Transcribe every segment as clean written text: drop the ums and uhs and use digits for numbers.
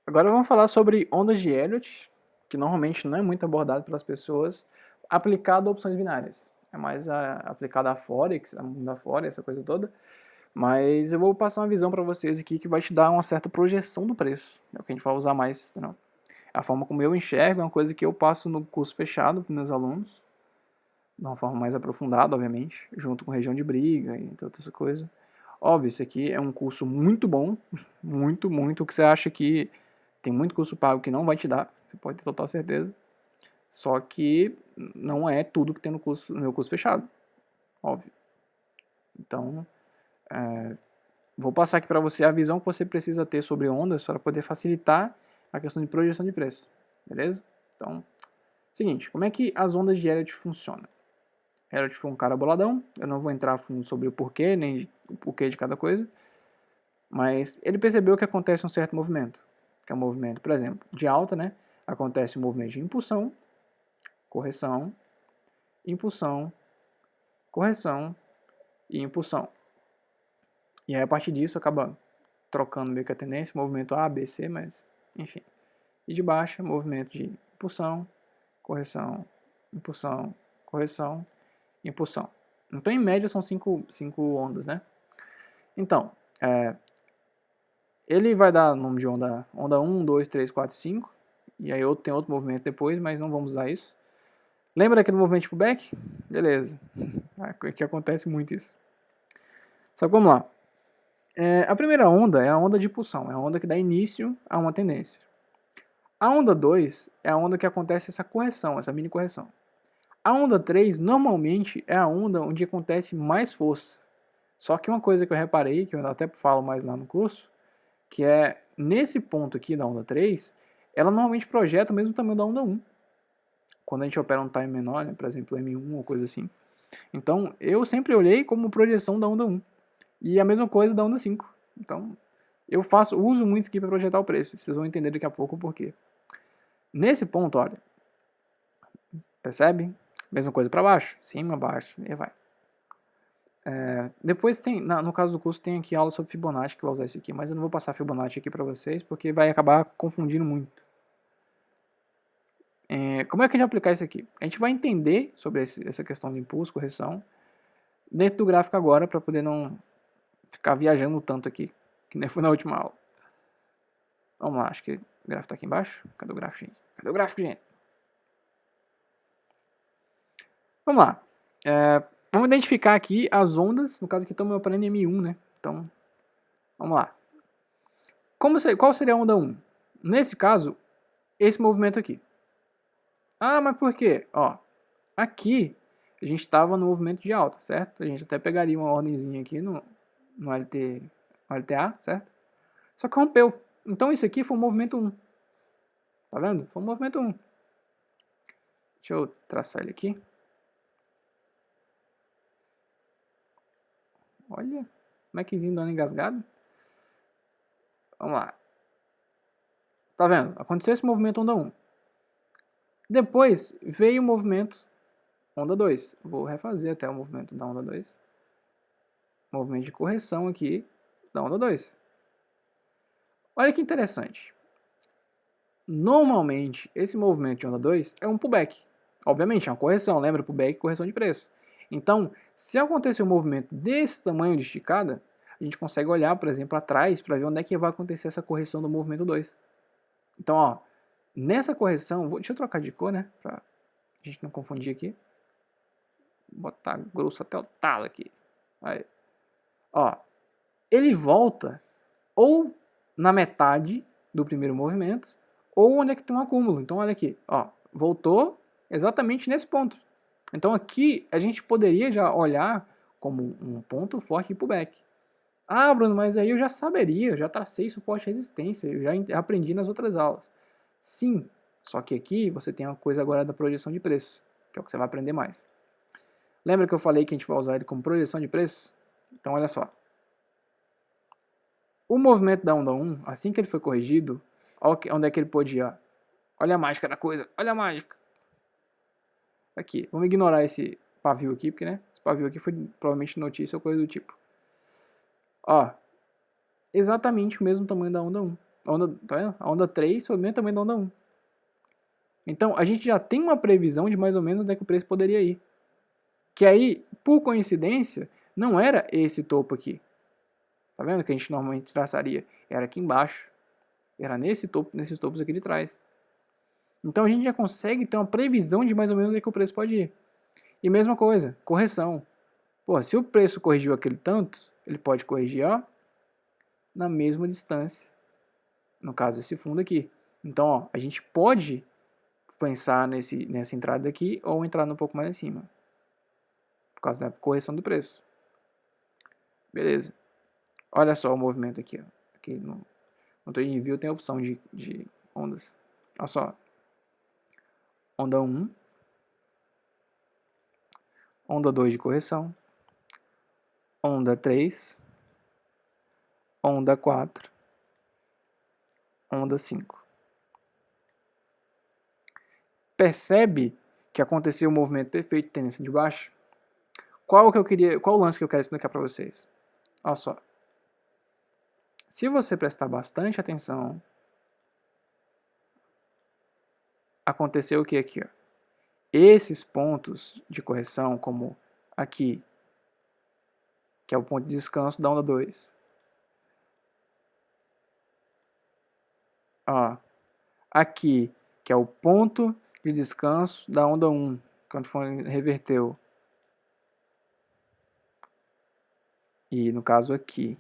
Agora vamos falar sobre ondas de Elliott, que normalmente não é muito abordado pelas pessoas, aplicado a opções binárias. É mais aplicado a Forex, a mundo da Forex, essa coisa toda. Mas eu vou passar uma visão para vocês aqui que vai te dar uma certa projeção do preço. É o que a gente vai usar mais, entendeu? A forma como eu enxergo é uma coisa que eu passo no curso fechado para meus alunos, de uma forma mais aprofundada, obviamente, junto com região de briga e toda essa coisa. Óbvio, isso aqui é um curso muito bom, muito, muito. O que você acha que tem muito curso pago que não vai te dar, você pode ter total certeza. Só que não é tudo que tem no meu curso fechado, óbvio. Então, vou passar aqui para você a visão que você precisa ter sobre ondas para poder facilitar a questão de projeção de preço, beleza? Então, seguinte, como é que as ondas de Elliott funcionam? Elliott foi um cara boladão, eu não vou entrar a fundo sobre o porquê, nem o porquê de cada coisa, mas ele percebeu que acontece um certo movimento, que é um movimento, por exemplo, de alta, né? Acontece um movimento de impulsão, correção, impulsão, correção e impulsão. E aí, a partir disso, acaba trocando meio que a tendência, movimento A, B, C, mas enfim. E de baixa, movimento de impulsão, correção, impulsão, correção, impulsão. Então, em média, são cinco ondas, né? Então, ele vai dar o nome de onda 1, 2, 3, 4, 5. E aí tem outro movimento depois, mas não vamos usar isso. Lembra daquele movimento de pullback? Beleza. Aqui acontece muito isso. Só que vamos lá. A primeira onda é a onda de impulsão. É a onda que dá início a uma tendência. A onda 2 é a onda que acontece essa correção, essa mini correção. A onda 3 normalmente é a onda onde acontece mais força. Só que uma coisa que eu reparei, que eu até falo mais lá no curso, que é nesse ponto aqui da onda 3, ela normalmente projeta o mesmo tamanho da onda 1. Quando a gente opera um time menor, né, por exemplo, M1 ou coisa assim. Então, eu sempre olhei como projeção da onda 1. E a mesma coisa da onda 5. Então, eu uso muito isso aqui para projetar o preço. Vocês vão entender daqui a pouco o porquê. Nesse ponto, olha, percebe? Mesma coisa para baixo, cima, baixo, e vai. Depois tem, no caso do curso, tem aqui aula sobre Fibonacci, que eu vou usar isso aqui, mas eu não vou passar Fibonacci aqui para vocês, porque vai acabar confundindo muito. Como é que a gente vai aplicar isso aqui? A gente vai entender sobre essa questão de impulso, correção, dentro do gráfico agora, para poder não ficar viajando tanto aqui, que nem foi na última aula. Vamos lá, acho que o gráfico está aqui embaixo. Cadê o gráfico, gente? Cadê o gráfico, gente? Vamos lá. Vamos identificar aqui as ondas. No caso aqui estamos operando em M1, né? Então, vamos lá. Qual seria a onda 1? Nesse caso, esse movimento aqui. Ah, mas por quê? Ó, aqui a gente estava no movimento de alta, certo? A gente até pegaria uma ordemzinha aqui no LTA, certo? Só que rompeu. Então isso aqui foi um movimento 1. Tá vendo? Foi um movimento 1. Deixa eu traçar ele aqui. Olha, Maczinho dando engasgado. Vamos lá. Tá vendo? Aconteceu esse movimento onda 1. Depois veio o movimento onda 2. Vou refazer até o movimento da onda 2. Movimento de correção aqui da onda 2. Olha que interessante. Normalmente, esse movimento de onda 2 é um pullback. Obviamente, é uma correção. Lembra? Pullback, correção de preço. Então, se acontecer um movimento desse tamanho de esticada, a gente consegue olhar, por exemplo, atrás para ver onde é que vai acontecer essa correção do movimento 2. Então, ó, nessa correção, deixa eu trocar de cor, né, pra a gente não confundir aqui. Vou botar grosso até o talo aqui. Aí. Ó, ele volta ou na metade do primeiro movimento, ou onde é que tem um acúmulo. Então, olha aqui, ó, voltou exatamente nesse ponto. Então, aqui a gente poderia já olhar como um ponto forte de pullback. Ah, Bruno, mas aí eu já saberia, eu já tracei suporte e resistência, eu já aprendi nas outras aulas. Sim, só que aqui você tem uma coisa agora da projeção de preço, que é o que você vai aprender mais. Lembra que eu falei que a gente vai usar ele como projeção de preço? Então, olha só. O movimento da onda 1, assim que ele foi corrigido, onde é que ele podia? Olha a mágica da coisa, olha a mágica. Aqui, vamos ignorar esse pavio aqui, porque né, esse pavio aqui foi provavelmente notícia ou coisa do tipo. Ó, exatamente o mesmo tamanho da onda 1. Tá vendo? A onda 3 foi o mesmo tamanho da onda 1. Então, a gente já tem uma previsão de mais ou menos onde é que o preço poderia ir. Que aí, por coincidência, não era esse topo aqui. Tá vendo? Que a gente normalmente traçaria. Era aqui embaixo. Era nesse topo, nesses topos aqui de trás. Então, a gente já consegue ter uma previsão de mais ou menos onde é que o preço pode ir. E mesma coisa, correção. Pô, se o preço corrigiu aquele tanto, ele pode corrigir, ó, na mesma distância. No caso, esse fundo aqui. Então, ó, a gente pode pensar nessa entrada aqui ou entrar um pouco mais acima. Por causa da correção do preço. Beleza. Olha só o movimento aqui. Ó. Aqui no trading view tem a opção de ondas. Olha só. Onda 1. Onda 2 de correção. Onda 3. Onda 4. Onda 5. Percebe que aconteceu o movimento perfeito de tendência de baixa? Qual o lance que eu quero explicar para vocês? Olha só. Se você prestar bastante atenção, aconteceu o que aqui? Ó? Esses pontos de correção, como aqui, que é o ponto de descanso da onda 2. Ó, aqui, que é o ponto de descanso da onda 1, quando reverteu. E no caso aqui,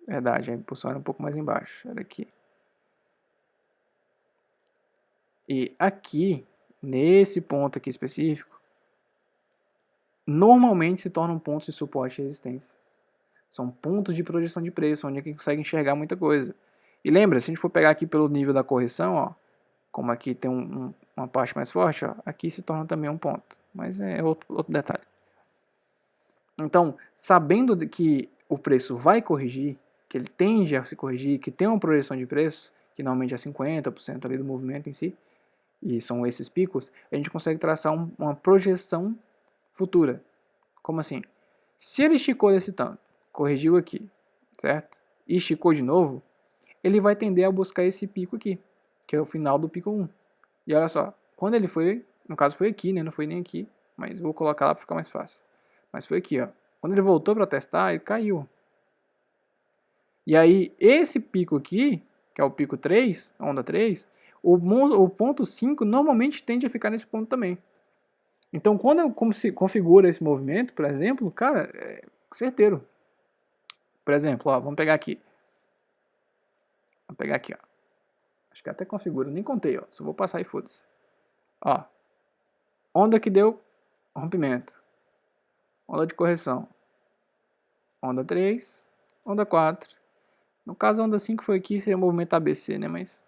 verdade, a impulsão era um pouco mais embaixo, era aqui. E aqui, nesse ponto aqui específico, normalmente se tornam pontos de suporte e resistência. São pontos de projeção de preço, onde a gente consegue enxergar muita coisa. E lembra, se a gente for pegar aqui pelo nível da correção, ó, como aqui tem uma parte mais forte, ó, aqui se torna também um ponto. Mas é outro detalhe. Então, sabendo que o preço vai corrigir, que ele tende a se corrigir, que tem uma projeção de preço, que normalmente é 50% ali do movimento em si, e são esses picos, a gente consegue traçar uma projeção futura. Como assim? Se ele esticou desse tanto, corrigiu aqui, certo? E esticou de novo, ele vai tender a buscar esse pico aqui, que é o final do pico 1. E olha só, quando ele foi, no caso foi aqui, né? Não foi nem aqui, mas vou colocar lá para ficar mais fácil. Mas foi aqui, ó. Quando ele voltou para testar, ele caiu. E aí, esse pico aqui, que é o pico 3, a onda 3, o ponto 5 normalmente tende a ficar nesse ponto também. Então, quando eu configuro esse movimento, por exemplo, cara, é certeiro. Por exemplo, ó, vamos pegar aqui. Vamos pegar aqui, ó. Acho que até configura, nem contei, ó. Só vou passar e foda-se. Ó. Onda que deu rompimento. Onda de correção. Onda 3, onda 4. No caso, a onda 5 foi aqui, seria o movimento ABC, né? Mas,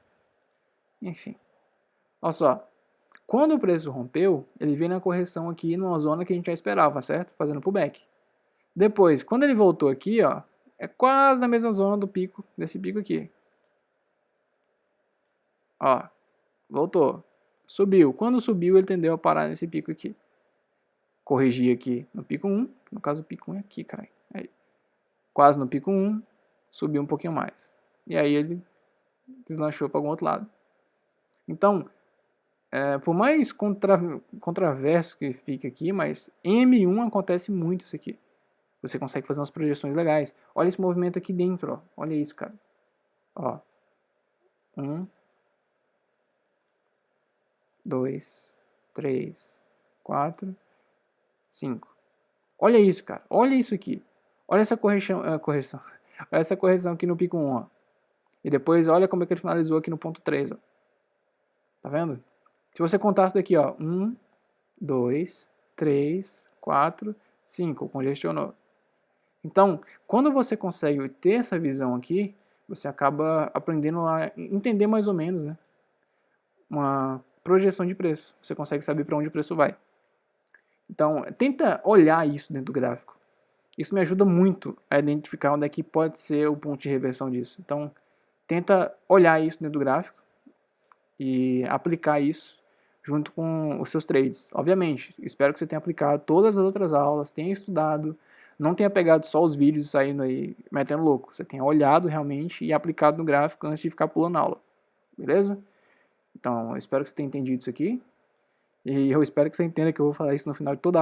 enfim. Olha só. Quando o preço rompeu, ele veio na correção aqui numa zona que a gente já esperava, certo? Fazendo pullback. Depois, quando ele voltou aqui, ó, é quase na mesma zona do pico, desse pico aqui. Ó, voltou. Subiu. Quando subiu, ele tendeu a parar nesse pico aqui. Corrigir aqui no pico 1. No caso, o pico 1 é aqui, cara. Aí. Quase no pico 1. Subiu um pouquinho mais. E aí ele deslanchou para algum outro lado. Então, por mais controverso que fique aqui, mas em M1 acontece muito isso aqui. Você consegue fazer umas projeções legais. Olha esse movimento aqui dentro, ó. Olha isso, cara. Ó. 1, 2, 3, 4, 5. Olha isso, cara. Olha isso aqui. Olha essa correção. Olha essa correção aqui no pico 1, ó. E depois olha como é que ele finalizou aqui no ponto 3, ó. Tá vendo? Se você contar isso daqui, ó. 1, 2, 3, 4, 5. Congestionou. Então, quando você consegue ter essa visão aqui, você acaba aprendendo a entender mais ou menos, né? Uma projeção de preço. Você consegue saber para onde o preço vai. Então, tenta olhar isso dentro do gráfico. Isso me ajuda muito a identificar onde é que pode ser o ponto de reversão disso. Então, tenta olhar isso dentro do gráfico e aplicar isso junto com os seus trades. Obviamente, espero que você tenha aplicado todas as outras aulas, tenha estudado, não tenha pegado só os vídeos saindo aí metendo louco. Você tenha olhado realmente e aplicado no gráfico antes de ficar pulando aula. Beleza? Então, eu espero que você tenha entendido isso aqui. E eu espero que você entenda que eu vou falar isso no final de toda a aula.